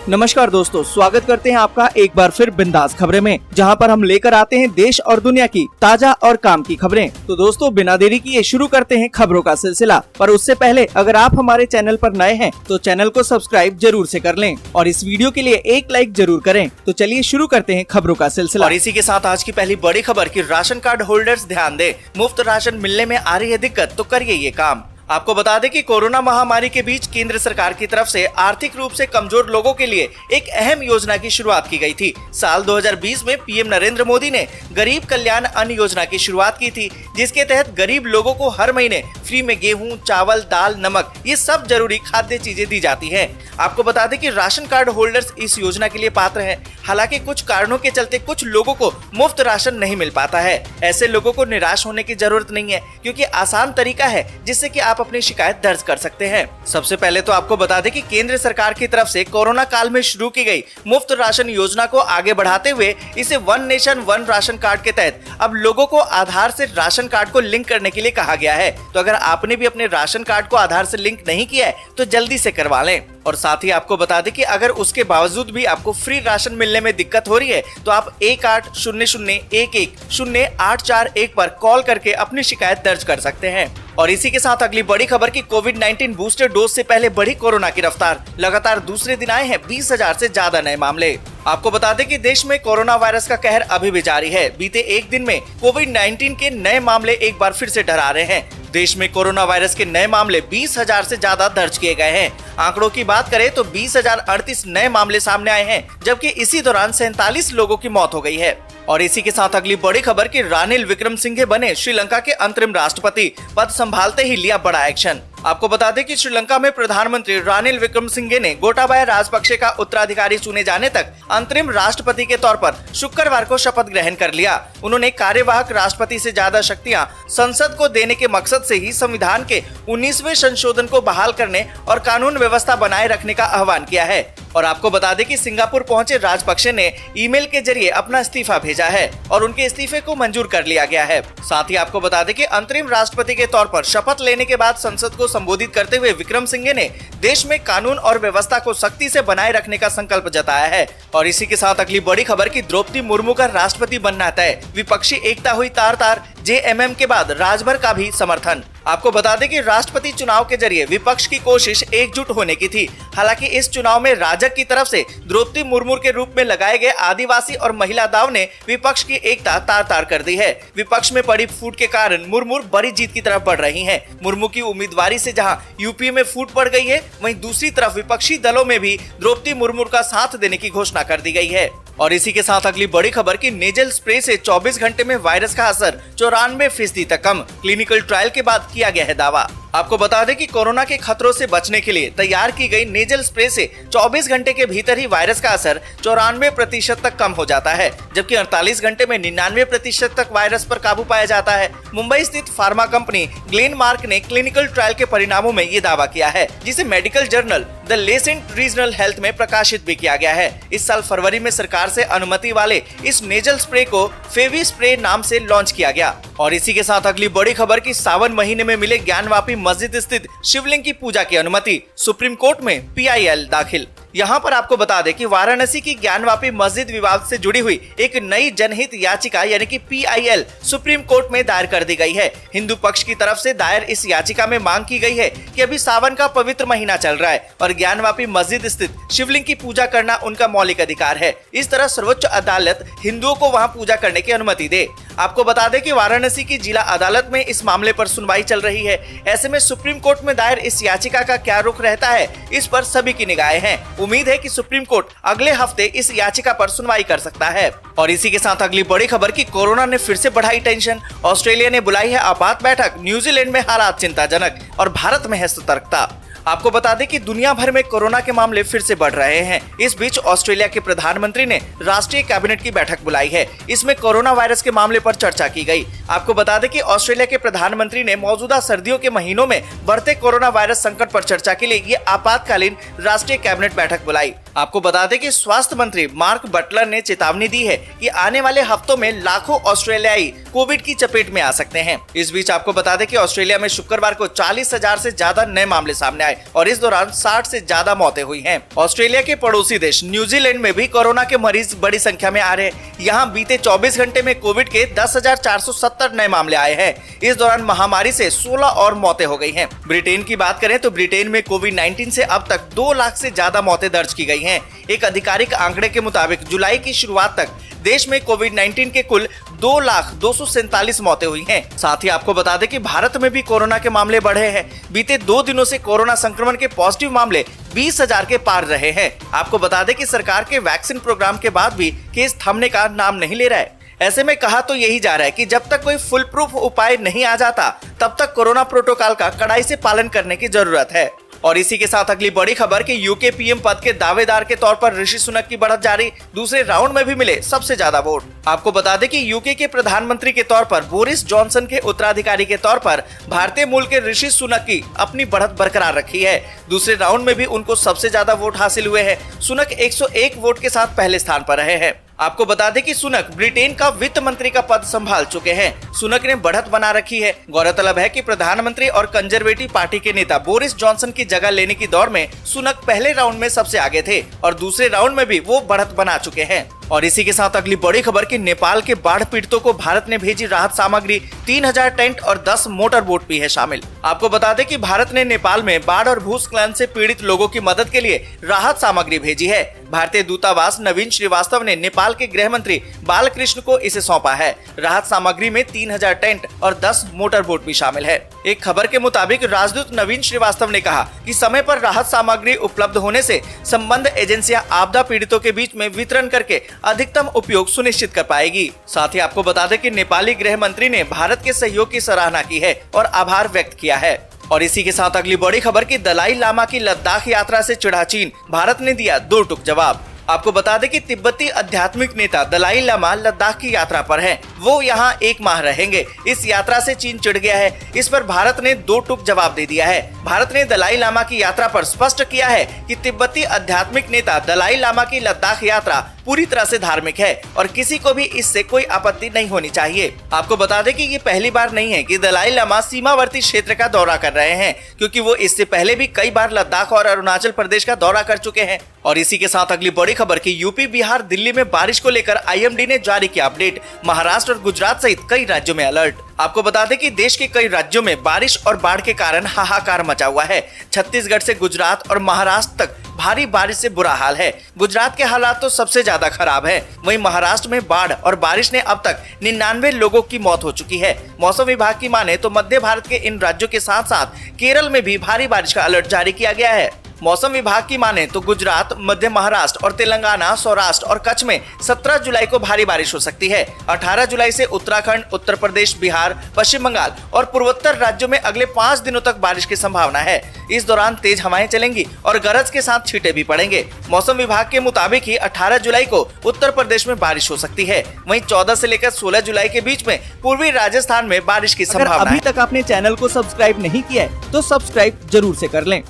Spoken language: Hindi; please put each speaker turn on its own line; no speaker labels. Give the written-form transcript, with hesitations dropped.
नमस्कार दोस्तों, स्वागत करते हैं आपका एक बार फिर बिंदास खबरें में, जहां पर हम लेकर आते हैं देश और दुनिया की ताजा और काम की खबरें। तो दोस्तों, बिना देरी किए शुरू करते हैं खबरों का सिलसिला। पर उससे पहले अगर आप हमारे चैनल पर नए हैं तो चैनल को सब्सक्राइब जरूर से कर लें और इस वीडियो के लिए एक लाइक जरूर करें। तो चलिए शुरू करते हैं खबरों का सिलसिला। और इसी के साथ आज की पहली बड़ी खबर की राशन कार्ड होल्डर्स ध्यान दें, मुफ्त राशन मिलने में आ रही है दिक्कत तो करिए ये काम। आपको बता दें कि कोरोना महामारी के बीच केंद्र सरकार की तरफ से आर्थिक रूप से कमजोर लोगों के लिए एक अहम योजना की शुरुआत की गई थी। साल 2020 में पीएम नरेंद्र मोदी ने गरीब कल्याण अन्न योजना की शुरुआत की थी, जिसके तहत गरीब लोगों को हर महीने फ्री में गेहूं, चावल, दाल, नमक ये सब जरूरी खाद्य चीजें दी जाती है। आपको बता दें कि राशन कार्ड होल्डर्स इस योजना के लिए पात्र हैं। हालांकि कुछ कारणों के चलते कुछ लोगों को मुफ्त राशन नहीं मिल पाता है। ऐसे लोगों को निराश होने की जरूरत नहीं है, क्योंकि आसान तरीका है जिससे कि आप अपनी शिकायत दर्ज कर सकते हैं। सबसे पहले तो आपको बता दें कि केंद्र सरकार की तरफ से कोरोना काल में शुरू की गई मुफ्त राशन योजना को आगे बढ़ाते हुए इसे one nation one ration card के तहत अब लोगों को आधार से राशन कार्ड को लिंक करने के लिए कहा गया है। तो अगर आपने भी अपने राशन कार्ड को आधार से लिंक नहीं किया है तो जल्दी से करवा लें। और साथ ही आपको बता दें कि अगर उसके बावजूद भी आपको फ्री राशन मिलने में दिक्कत हो रही है तो आप 1800110841 पर कॉल करके अपनी शिकायत दर्ज कर सकते हैं। और इसी के साथ अगली बड़ी खबर की कोविड-19 बूस्टर डोज से पहले बढ़ी कोरोना की रफ्तार। लगातार दूसरे दिन आए हैं 20,000 से ज्यादा नए मामले। आपको बता दें कि देश में कोरोना वायरस का कहर अभी भी जारी है। बीते एक दिन में कोविड-19 के नए मामले एक बार फिर से डरा रहे हैं। देश में कोरोना वायरस के नए मामले 20,000 से ज्यादा दर्ज किए गए हैं। आंकड़ों की बात करें तो 20,038 नए मामले सामने आए हैं, जबकि इसी दौरान 47 लोगों की मौत हो गई है। और इसी के साथ अगली बड़ी खबर की रानिल विक्रमसिंघे बने श्रीलंका के अंतरिम राष्ट्रपति। पद संभालते ही लिया बड़ा एक्शन। आपको बता दें कि श्रीलंका में प्रधानमंत्री रानिल विक्रमसिंघे ने गोटाबाया राजपक्षे का उत्तराधिकारी चुने जाने तक अंतरिम राष्ट्रपति के तौर पर शुक्रवार को शपथ ग्रहण कर लिया। उन्होंने कार्यवाहक राष्ट्रपति से ज्यादा शक्तियां संसद को देने के मकसद से ही संविधान के 19वें संशोधन को बहाल करने और कानून व्यवस्था बनाए रखने का आह्वान किया है। और आपको बता दें कि सिंगापुर पहुंचे राजपक्षे ने ईमेल के जरिए अपना इस्तीफा भेजा है और उनके इस्तीफे को मंजूर कर लिया गया है। साथ ही आपको बता दें कि अंतरिम राष्ट्रपति के तौर पर शपथ लेने के बाद संसद को संबोधित करते हुए विक्रमसिंघे ने देश में कानून और व्यवस्था को सख्ती से बनाए रखने का संकल्प जताया है। और इसी के साथ अगली बड़ी खबर की द्रौपदी मुर्मू का राष्ट्रपति बनना तय। विपक्षी एकता हुई तार तार। जेएमएम के बाद राजभर का भी समर्थन। आपको बता दें कि राष्ट्रपति चुनाव के जरिए विपक्ष की कोशिश एकजुट होने की थी। हालांकि इस चुनाव में राजग की तरफ से द्रौपदी मुर्मू के रूप में लगाए गए आदिवासी और महिला दाव ने विपक्ष की एकता तार तार कर दी है। विपक्ष में पड़ी फूट के कारण मुर्मू बड़ी जीत की तरफ बढ़ रही हैं। मुर्मू की उम्मीदवारी से जहां यूपी में फूट पड़ गई है, वहीं दूसरी तरफ विपक्षी दलों में भी द्रौपदी मुर्मू का साथ देने की घोषणा कर दी गई है। और इसी के साथ अगली बड़ी खबर की नेजल स्प्रे से 24 घंटे में वायरस का असर 94% तक कम। क्लिनिकल ट्रायल के बाद किया गया है दावा। आपको बता दें कि कोरोना के खतरों से बचने के लिए तैयार की गई नेजल स्प्रे से 24 घंटे के भीतर ही वायरस का असर 94% तक कम हो जाता है, जबकि 48 घंटे में 99% तक वायरस पर काबू पाया जाता है। मुंबई स्थित फार्मा कंपनी ग्लेनमार्क ने क्लिनिकल ट्रायल के परिणामों में ये दावा किया है, जिसे medical journal the Lancet regional health में प्रकाशित भी किया गया है। इस साल फरवरी में सरकार से अनुमति वाले इस नेजल स्प्रे को फेवी स्प्रे नाम से लॉन्च किया गया। और इसी के साथ अगली बड़ी खबर की सावन महीने में मिले ज्ञानवापी मस्जिद स्थित शिवलिंग की पूजा की अनुमति। सुप्रीम कोर्ट में पीआईएल दाखिल। यहाँ पर आपको बता दें कि वाराणसी की ज्ञानवापी मस्जिद विवाद से जुड़ी हुई एक नई जनहित याचिका यानी कि पीआईएल सुप्रीम कोर्ट में दायर कर दी गई है। हिंदू पक्ष की तरफ से दायर इस याचिका में मांग की गई है कि अभी सावन का पवित्र महीना चल रहा है और ज्ञानवापी मस्जिद स्थित शिवलिंग की पूजा करना उनका मौलिक अधिकार है। इस तरह सर्वोच्च अदालत हिंदुओं को वहाँ पूजा करने की अनुमति दे। आपको बता दें कि वाराणसी की जिला अदालत में इस मामले पर सुनवाई चल रही है। ऐसे में सुप्रीम कोर्ट में दायर इस याचिका का क्या रुख रहता है, इस पर सभी की निगाहें हैं। उम्मीद है कि सुप्रीम कोर्ट अगले हफ्ते इस याचिका पर सुनवाई कर सकता है। और इसी के साथ अगली बड़ी खबर की कोरोना ने फिर से बढ़ाई टेंशन। ऑस्ट्रेलिया ने बुलाई है आपात बैठक। न्यूजीलैंड में हालात चिंताजनक और भारत में है सतर्कता। आपको बता दें कि दुनिया भर में कोरोना के मामले फिर से बढ़ रहे हैं। इस बीच ऑस्ट्रेलिया के प्रधानमंत्री ने राष्ट्रीय कैबिनेट की बैठक बुलाई है। इसमें कोरोना वायरस के मामले पर चर्चा की गई। आपको बता दें कि ऑस्ट्रेलिया के प्रधानमंत्री ने मौजूदा सर्दियों के महीनों में बढ़ते कोरोना वायरस संकट पर चर्चा के लिए ये आपातकालीन राष्ट्रीय कैबिनेट बैठक बुलाई। आपको बता दें कि स्वास्थ्य मंत्री मार्क बटलर ने चेतावनी दी है कि आने वाले हफ्तों में लाखों ऑस्ट्रेलियाई कोविड की चपेट में आ सकते हैं। इस बीच आपको बता दें कि ऑस्ट्रेलिया में शुक्रवार को 40,000 से ज्यादा नए मामले सामने आए और इस दौरान 60 से ज्यादा मौतें हुई हैं। ऑस्ट्रेलिया के पड़ोसी देश न्यूजीलैंड में भी कोरोना के मरीज बड़ी संख्या में आ रहे हैं। यहाँ बीते 24 घंटे में कोविड के 10,470 नए मामले आए हैं। इस दौरान महामारी से 16 और मौतें हो गई हैं। ब्रिटेन की बात करें तो ब्रिटेन में कोविड-19 से अब तक 2 लाख से ज्यादा मौतें दर्ज की गई हैं। एक आधिकारिक आंकड़े के मुताबिक जुलाई की शुरुआत तक देश में कोविड-19 के कुल 2,247 मौतें हुई हैं। साथ ही आपको बता दें कि भारत में भी कोरोना के मामले बढ़े हैं। बीते 2 दिनों से कोरोना संक्रमण के पॉजिटिव मामले 20,000 के पार रहे हैं। आपको बता दें कि सरकार के वैक्सीन प्रोग्राम के बाद भी केस थमने का नाम नहीं ले रहा है। ऐसे में कहा तो यही जा रहा है कि जब तक कोई फुल प्रूफ उपाय नहीं आ जाता तब तक कोरोना प्रोटोकॉल का कड़ाई से पालन करने की जरूरत है। और इसी के साथ अगली बड़ी खबर कि यूके पीएम पद के दावेदार के तौर पर ऋषि सुनक की बढ़त जारी, दूसरे राउंड में भी मिले सबसे ज्यादा वोट। आपको बता दें कि यूके के प्रधानमंत्री के तौर पर बोरिस जॉनसन के उत्तराधिकारी के तौर पर भारतीय मूल के ऋषि सुनक की अपनी बढ़त बरकरार रखी है। दूसरे राउंड में भी उनको सबसे ज्यादा वोट हासिल हुए हैं। सुनक 101 वोट के साथ पहले स्थान पर रहे हैं। आपको बता दें कि सुनक ब्रिटेन का वित्त मंत्री का पद संभाल चुके हैं। सुनक ने बढ़त बना रखी है। गौरतलब है कि प्रधानमंत्री और कंजर्वेटिव पार्टी के नेता बोरिस जॉनसन की जगह लेने की दौड़ में सुनक पहले राउंड में सबसे आगे थे और दूसरे राउंड में भी वो बढ़त बना चुके हैं। और इसी के साथ अगली बड़ी खबर कि नेपाल के बाढ़ पीड़ितों को भारत ने भेजी राहत सामग्री, 3000 टेंट और 10 मोटर बोट भी है शामिल। आपको बता दें कि भारत ने नेपाल में बाढ़ और भूस्खलन से पीड़ित लोगों की मदद के लिए राहत सामग्री भेजी है। भारतीय दूतावास नवीन श्रीवास्तव ने नेपाल के गृह मंत्री बालकृष्ण को इसे सौंपा है। राहत सामग्री में 3000 टेंट और 10 मोटर बोट भी शामिल है। एक खबर के मुताबिक राजदूत नवीन श्रीवास्तव ने कहा कि समय पर राहत सामग्री उपलब्ध होने से संबद्ध एजेंसियां आपदा पीड़ितों के बीच में वितरण करके अधिकतम उपयोग सुनिश्चित कर पाएगी। साथ ही आपको बता दें कि नेपाली गृह मंत्री ने भारत के सहयोग की सराहना की है और आभार व्यक्त किया है। और इसी के साथ अगली बड़ी खबर कि दलाई लामा की लद्दाख यात्रा से चिढ़ा चीन, भारत ने दिया 2 टूक जवाब। आपको बता दें कि तिब्बती आध्यात्मिक नेता दलाई लामा लद्दाख की यात्रा पर हैं। वो यहाँ 1 माह रहेंगे। इस यात्रा से चीन चिढ़ गया है। इस पर भारत ने 2 टूक जवाब दे दिया है। भारत ने दलाई लामा की यात्रा पर स्पष्ट किया है कि तिब्बती आध्यात्मिक नेता दलाई लामा की लद्दाख यात्रा पूरी तरह से धार्मिक है और किसी को भी इससे कोई आपत्ति नहीं होनी चाहिए। आपको बता दें कि ये पहली बार नहीं है कि दलाई लामा सीमावर्ती क्षेत्र का दौरा कर रहे हैं, क्योंकि वो इससे पहले भी कई बार लद्दाख और अरुणाचल प्रदेश का दौरा कर चुके हैं। और इसी के साथ अगली बड़ी खबर कि यूपी, बिहार, दिल्ली में बारिश को लेकर आईएमडी ने जारी किया अपडेट। महाराष्ट्र और गुजरात सहित कई राज्यों में अलर्ट। आपको बता दें कि देश के कई राज्यों में बारिश और बाढ़ के कारण हाहाकार मचा हुआ है। छत्तीसगढ़ से गुजरात और महाराष्ट्र तक भारी बारिश से बुरा हाल है। गुजरात के हालात तो सबसे ज्यादा खराब है। वहीं महाराष्ट्र में बाढ़ और बारिश ने अब तक 99 लोगों की मौत हो चुकी है। मौसम विभाग की माने तो मध्य भारत के इन राज्यों के साथ साथ केरल में भी भारी बारिश का अलर्ट जारी किया गया है। मौसम विभाग की माने तो गुजरात, मध्य महाराष्ट्र और तेलंगाना, सौराष्ट्र और कच्छ में 17 जुलाई को भारी बारिश हो सकती है। 18 जुलाई से उत्तराखंड, उत्तर प्रदेश, बिहार, पश्चिम बंगाल और पूर्वोत्तर राज्यों में अगले 5 दिनों तक बारिश की संभावना है। इस दौरान तेज हवाएं चलेंगी और गरज के साथ छींटे भी पड़ेंगे। मौसम विभाग के मुताबिक ही 18 जुलाई को उत्तर प्रदेश में बारिश हो सकती है। वहीं 14 से लेकर 16 जुलाई के बीच में पूर्वी राजस्थान में बारिश की संभावना है।
अभी तक आपने चैनल को सब्सक्राइब नहीं किया है तो सब्सक्राइब जरूर से कर लें।